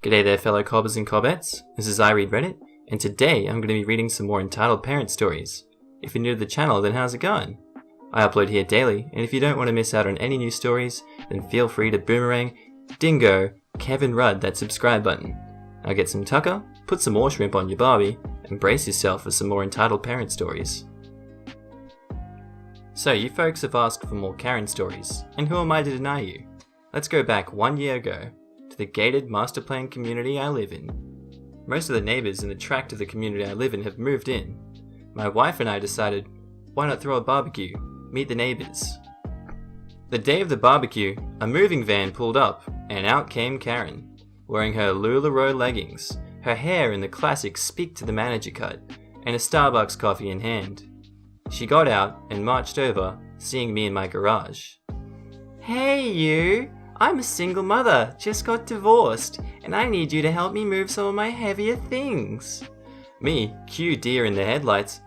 G'day there fellow cobbers and cobbettes, this is I Read Reddit, and today I'm going to be reading some more Entitled Parent stories. If you're new to the channel, then how's it going? I upload here daily, and if you don't want to miss out on any new stories, then feel free to boomerang, dingo, Kevin Rudd that subscribe button. Now get some tucker, put some more shrimp on your barbie, and brace yourself for some more Entitled Parent stories. So you folks have asked for more Karen stories, and who am I to deny you? Let's go back 1 year ago, to the gated master plan community I live in. Most of the neighbours in the tract of the community I live in have moved in. My wife and I decided, why not throw a barbecue, meet the neighbours. The day of the barbecue, a moving van pulled up, and out came Karen, wearing her LuLaRoe leggings, her hair in the classic speak to the manager cut, and a Starbucks coffee in hand. She got out and marched over, seeing me in my garage. Hey you! I'm a single mother, just got divorced, and I need you to help me move some of my heavier things. Me, cue deer in the headlights.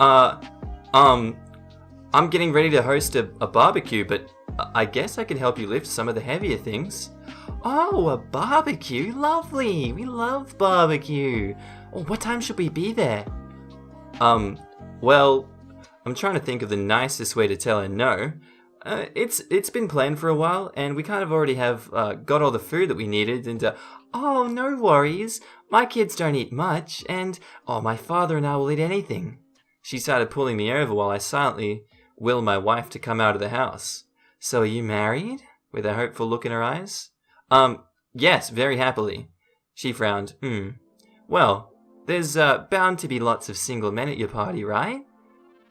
I'm getting ready to host a barbecue, but I guess I can help you lift some of the heavier things. Oh, a barbecue? Lovely! We love barbecue. Oh, what time should we be there? Well, I'm trying to think of the nicest way to tell her no. It's been planned for a while, and we kind of already have got all the food that we needed, and oh, no worries, my kids don't eat much, and my father and I will eat anything. She started pulling me over while I silently willed my wife to come out of the house. So are you married? With a hopeful look in her eyes. Yes, very happily. She frowned. Well, there's bound to be lots of single men at your party, right?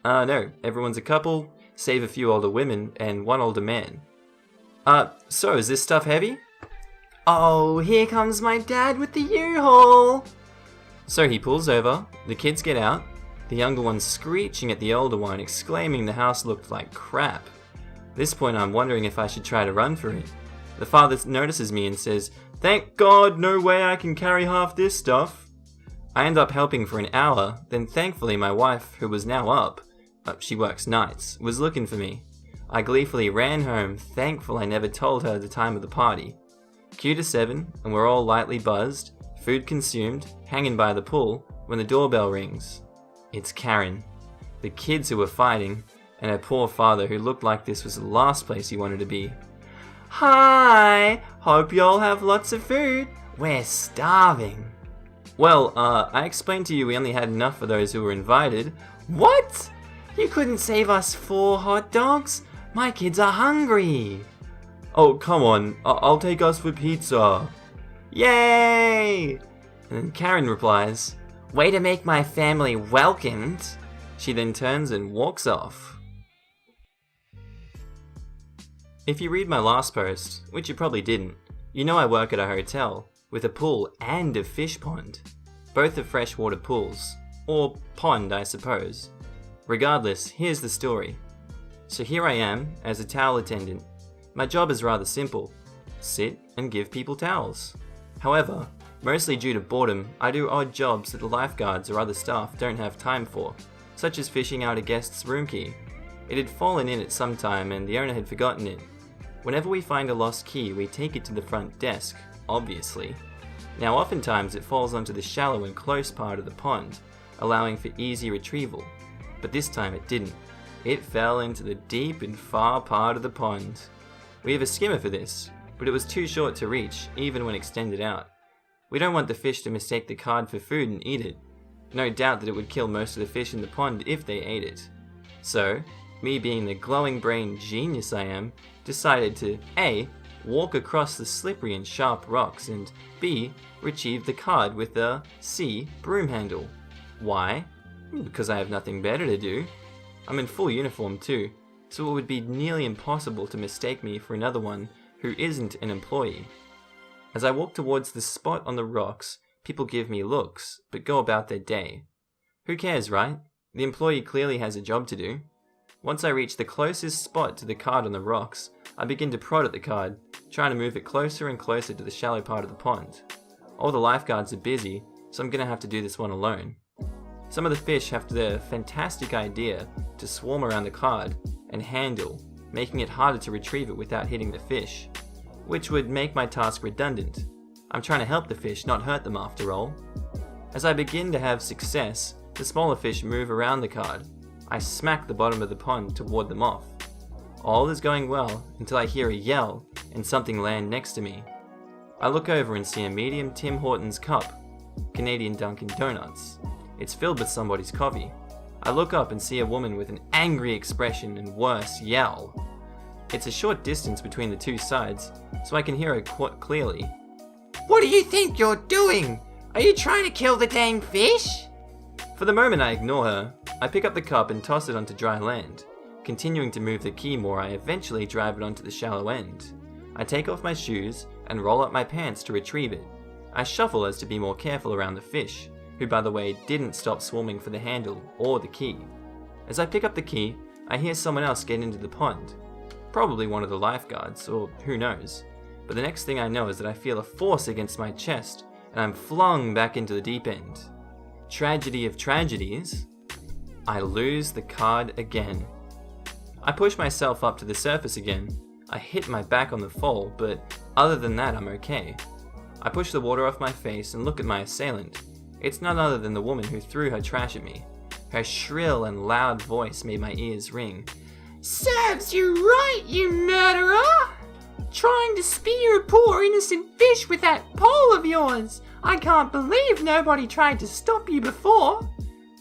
No, everyone's a couple, save a few older women and one older man. So is this stuff heavy? Oh, here comes my dad with the U-Haul! So he pulls over, the kids get out, the younger one screeching at the older one, exclaiming the house looked like crap. At this point I'm wondering if I should try to run for it. The father notices me and says, "Thank God, no way I can carry half this stuff." I end up helping for an hour, then thankfully my wife, who was now up, she works nights, was looking for me. I gleefully ran home, thankful I never told her the time of the party. Cue to 7, and we're all lightly buzzed, food consumed, hanging by the pool, when the doorbell rings. It's Karen. The kids who were fighting, and her poor father who looked like this was the last place he wanted to be. Hi! Hope you all have lots of food. We're starving. Well, I explained to you we only had enough for those who were invited. What? You couldn't save us 4 hot dogs? My kids are hungry. Oh, come on. I'll take us for pizza. Yay! And then Karen replies, way to make my family welcomed. She then turns and walks off. If you read my last post, which you probably didn't, you know I work at a hotel with a pool and a fish pond. Both are freshwater pools. Or pond, I suppose. Regardless, here's the story. So here I am, as a towel attendant. My job is rather simple. Sit and give people towels. However, mostly due to boredom, I do odd jobs that the lifeguards or other staff don't have time for, such as fishing out a guest's room key. It had fallen in at some time and the owner had forgotten it. Whenever we find a lost key, we take it to the front desk, obviously. Now oftentimes it falls onto the shallow and close part of the pond, allowing for easy retrieval. But this time it didn't. It fell into the deep and far part of the pond. We have a skimmer for this, but it was too short to reach, even when extended out. We don't want the fish to mistake the card for food and eat it. No doubt that it would kill most of the fish in the pond if they ate it. So, me being the glowing brain genius I am, decided to A. walk across the slippery and sharp rocks, and B. retrieve the card with a C. broom handle. Why? Because I have nothing better to do. I'm in full uniform too, so it would be nearly impossible to mistake me for another one who isn't an employee. As I walk towards the spot on the rocks, people give me looks, but go about their day. Who cares, right? The employee clearly has a job to do. Once I reach the closest spot to the card on the rocks, I begin to prod at the card, trying to move it closer and closer to the shallow part of the pond. All the lifeguards are busy, so I'm gonna have to do this one alone. Some of the fish have the fantastic idea to swarm around the card and handle, making it harder to retrieve it without hitting the fish, which would make my task redundant. I'm trying to help the fish, not hurt them after all. As I begin to have success, the smaller fish move around the card. I smack the bottom of the pond to ward them off. All is going well until I hear a yell and something land next to me. I look over and see a medium Tim Hortons cup, Canadian Dunkin' Donuts. It's filled with somebody's coffee. I look up and see a woman with an angry expression and worse, yell. It's a short distance between the two sides, so I can hear her quite clearly. What do you think you're doing? Are you trying to kill the dang fish? For the moment I ignore her. I pick up the cup and toss it onto dry land. Continuing to move the key more, I eventually drive it onto the shallow end. I take off my shoes and roll up my pants to retrieve it. I shuffle as to be more careful around the fish, who by the way didn't stop swarming for the handle or the key. As I pick up the key, I hear someone else get into the pond. Probably one of the lifeguards, or who knows. But the next thing I know is that I feel a force against my chest, and I'm flung back into the deep end. Tragedy of tragedies, I lose the card again. I push myself up to the surface again. I hit my back on the fall, but other than that I'm okay. I push the water off my face and look at my assailant. It's none other than the woman who threw her trash at me. Her shrill and loud voice made my ears ring. Serves you right, you murderer! Trying to spear a poor innocent fish with that pole of yours! I can't believe nobody tried to stop you before!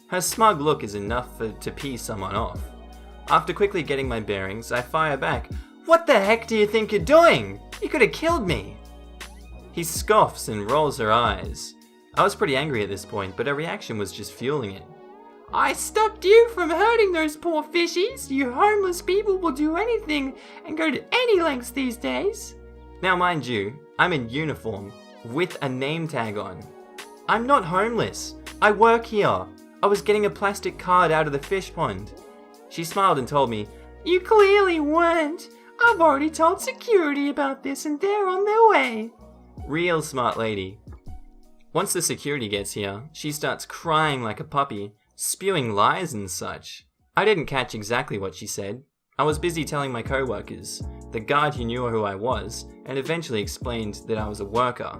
Her smug look is enough to pee someone off. After quickly getting my bearings, I fire back. What the heck do you think you're doing? You could have killed me! He scoffs and rolls her eyes. I was pretty angry at this point, but her reaction was just fueling it. I stopped you from hurting those poor fishies. You homeless people will do anything and go to any lengths these days. Now mind you, I'm in uniform, with a name tag on. I'm not homeless. I work here. I was getting a plastic card out of the fish pond. She smiled and told me, You clearly weren't. I've already told security about this and they're on their way. Real smart lady. Once the security gets here, she starts crying like a puppy, spewing lies and such. I didn't catch exactly what she said. I was busy telling my co-workers, the guard who knew who I was, and eventually explained that I was a worker.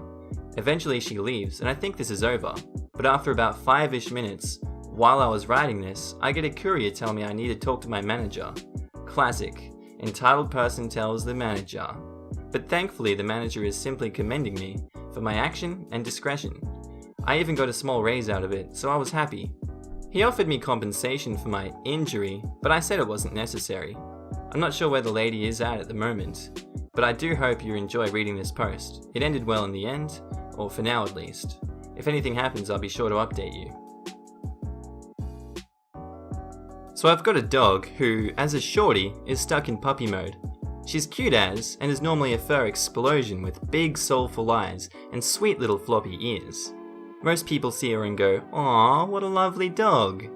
Eventually she leaves, and I think this is over. But after about 5-ish minutes, while I was writing this, I get a courier tell me I need to talk to my manager. Classic. Entitled person tells the manager. But thankfully the manager is simply commending me for my action and discretion. I even got a small raise out of it, so I was happy. He offered me compensation for my injury, but I said it wasn't necessary. I'm not sure where the lady is at the moment, but I do hope you enjoy reading this post. It ended well in the end, or for now at least. If anything happens, I'll be sure to update you. So I've got a dog who, as a shorty, is stuck in puppy mode. She's cute as, and is normally a fur explosion with big soulful eyes and sweet little floppy ears. Most people see her and go, "Aw, what a lovely dog."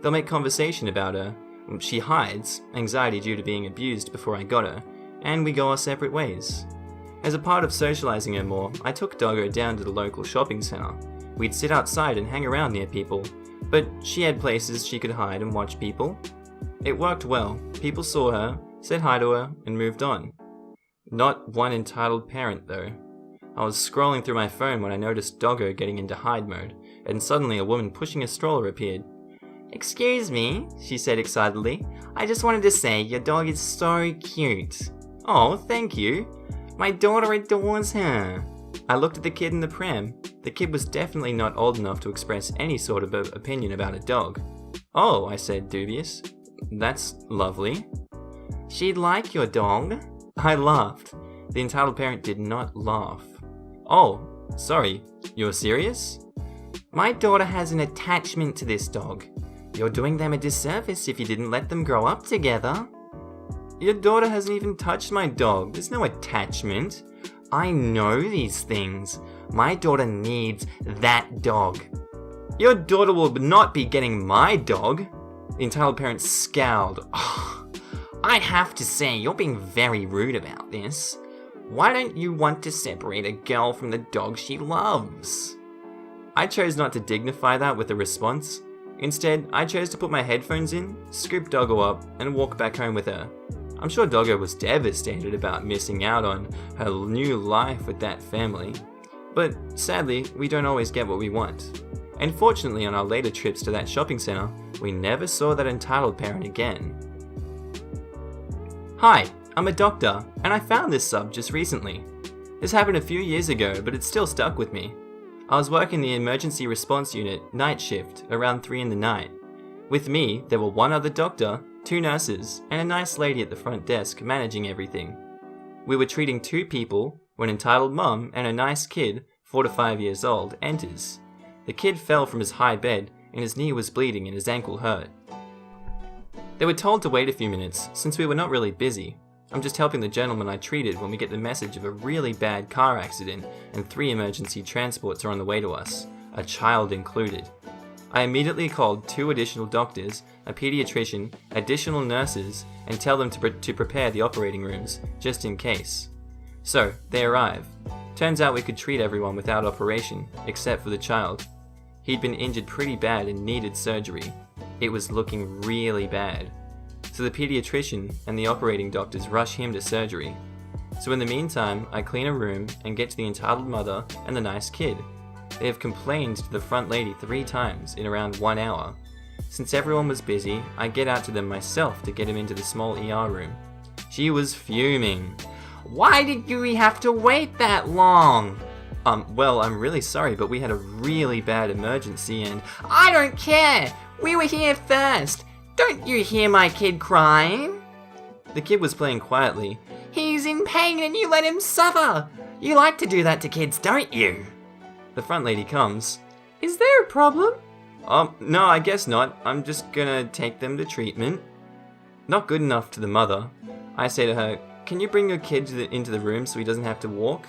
They'll make conversation about her. She hides, anxiety due to being abused before I got her, and we go our separate ways. As a part of socializing her more, I took Doggo down to the local shopping center. We'd sit outside and hang around near people, but she had places she could hide and watch people. It worked well. People saw her, said hi to her, and moved on. Not one entitled parent though. I was scrolling through my phone when I noticed Doggo getting into hide mode, and suddenly a woman pushing a stroller appeared. "Excuse me," she said excitedly. "I just wanted to say your dog is so cute." "Oh, thank you. My daughter adores her." I looked at the kid in the pram. The kid was definitely not old enough to express any sort of opinion about a dog. "Oh," I said, dubious. "That's lovely." "She'd like your dog." I laughed. The entitled parent did not laugh. "Oh, sorry. You're serious?" "My daughter has an attachment to this dog. You're doing them a disservice if you didn't let them grow up together." "Your daughter hasn't even touched my dog. There's no attachment." "I know these things. My daughter needs that dog." "Your daughter will not be getting my dog." The entitled parent scowled. "Oh, I have to say, you're being very rude about this. Why don't you want to separate a girl from the dog she loves?" I chose not to dignify that with a response. Instead, I chose to put my headphones in, scoop Doggo up, and walk back home with her. I'm sure Doggo was devastated about missing out on her new life with that family. But sadly, we don't always get what we want. And fortunately, on our later trips to that shopping centre, we never saw that entitled parent again. Hi, I'm a doctor, and I found this sub just recently. This happened a few years ago, but it's still stuck with me. I was working the emergency response unit night shift around 3 in the night. With me, there were one other doctor, 2 nurses, and a nice lady at the front desk managing everything. We were treating 2 people when entitled mum and a nice kid, 4 to 5 years old, enters. The kid fell from his high bed and his knee was bleeding and his ankle hurt. They were told to wait a few minutes since we were not really busy. I'm just helping the gentleman I treated when we get the message of a really bad car accident and 3 emergency transports are on the way to us, a child included. I immediately called 2 additional doctors, a pediatrician, additional nurses, and tell them to prepare the operating rooms, just in case. So, they arrive. Turns out we could treat everyone without operation, except for the child. He'd been injured pretty bad and needed surgery. It was looking really bad. So the pediatrician and the operating doctors rush him to surgery. So in the meantime, I clean a room and get to the entitled mother and the nice kid. They have complained to the front lady 3 times in around 1 hour. Since everyone was busy, I get out to them myself to get him into the small ER room. She was fuming. Why did we have to wait that long? Well, I'm really sorry, but we had a really bad emergency and... I don't care! We were here first! Don't you hear my kid crying? The kid was playing quietly. He's in pain and you let him suffer! You like to do that to kids, don't you? The front lady comes. Is there a problem? No, I guess not. I'm just gonna take them to treatment. Not good enough to the mother. I say to her, can you bring your kid into the room so he doesn't have to walk?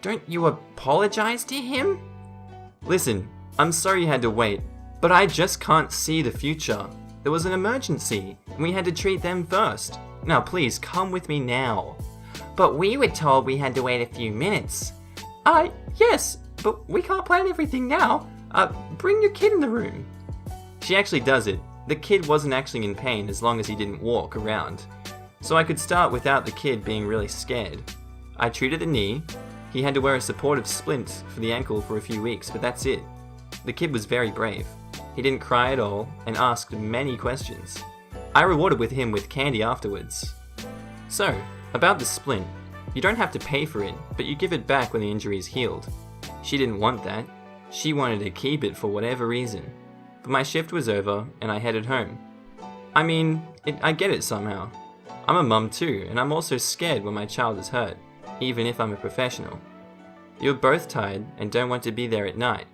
Don't you apologize to him? Listen, I'm sorry you had to wait, but I just can't see the future. There was an emergency, and we had to treat them first. Now please, come with me now. But we were told we had to wait a few minutes. Yes, but we can't plan everything now. Bring your kid in the room. She actually does it. The kid wasn't actually in pain as long as he didn't walk around. So I could start without the kid being really scared. I treated the knee. He had to wear a supportive splint for the ankle for a few weeks, but that's it. The kid was very brave. He didn't cry at all and asked many questions. I rewarded him with candy afterwards. So, about the splint. You don't have to pay for it, but you give it back when the injury is healed. She didn't want that. She wanted to keep it for whatever reason. But my shift was over and I headed home. I mean, I get it somehow. I'm a mum too, and I'm also scared when my child is hurt, even if I'm a professional. You're both tired and don't want to be there at night,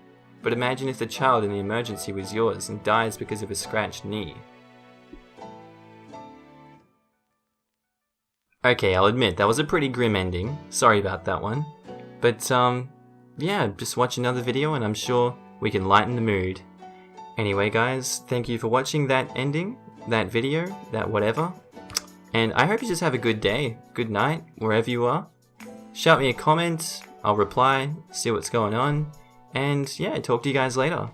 but imagine if the child in the emergency was yours and dies because of a scratched knee. Okay, I'll admit, that was a pretty grim ending. Sorry about that one. But, yeah, just watch another video and I'm sure we can lighten the mood. Anyway, guys, thank you for watching that ending, that video, that whatever. And I hope you just have a good day, good night, wherever you are. Shout me a comment, I'll reply, see what's going on. And yeah, talk to you guys later.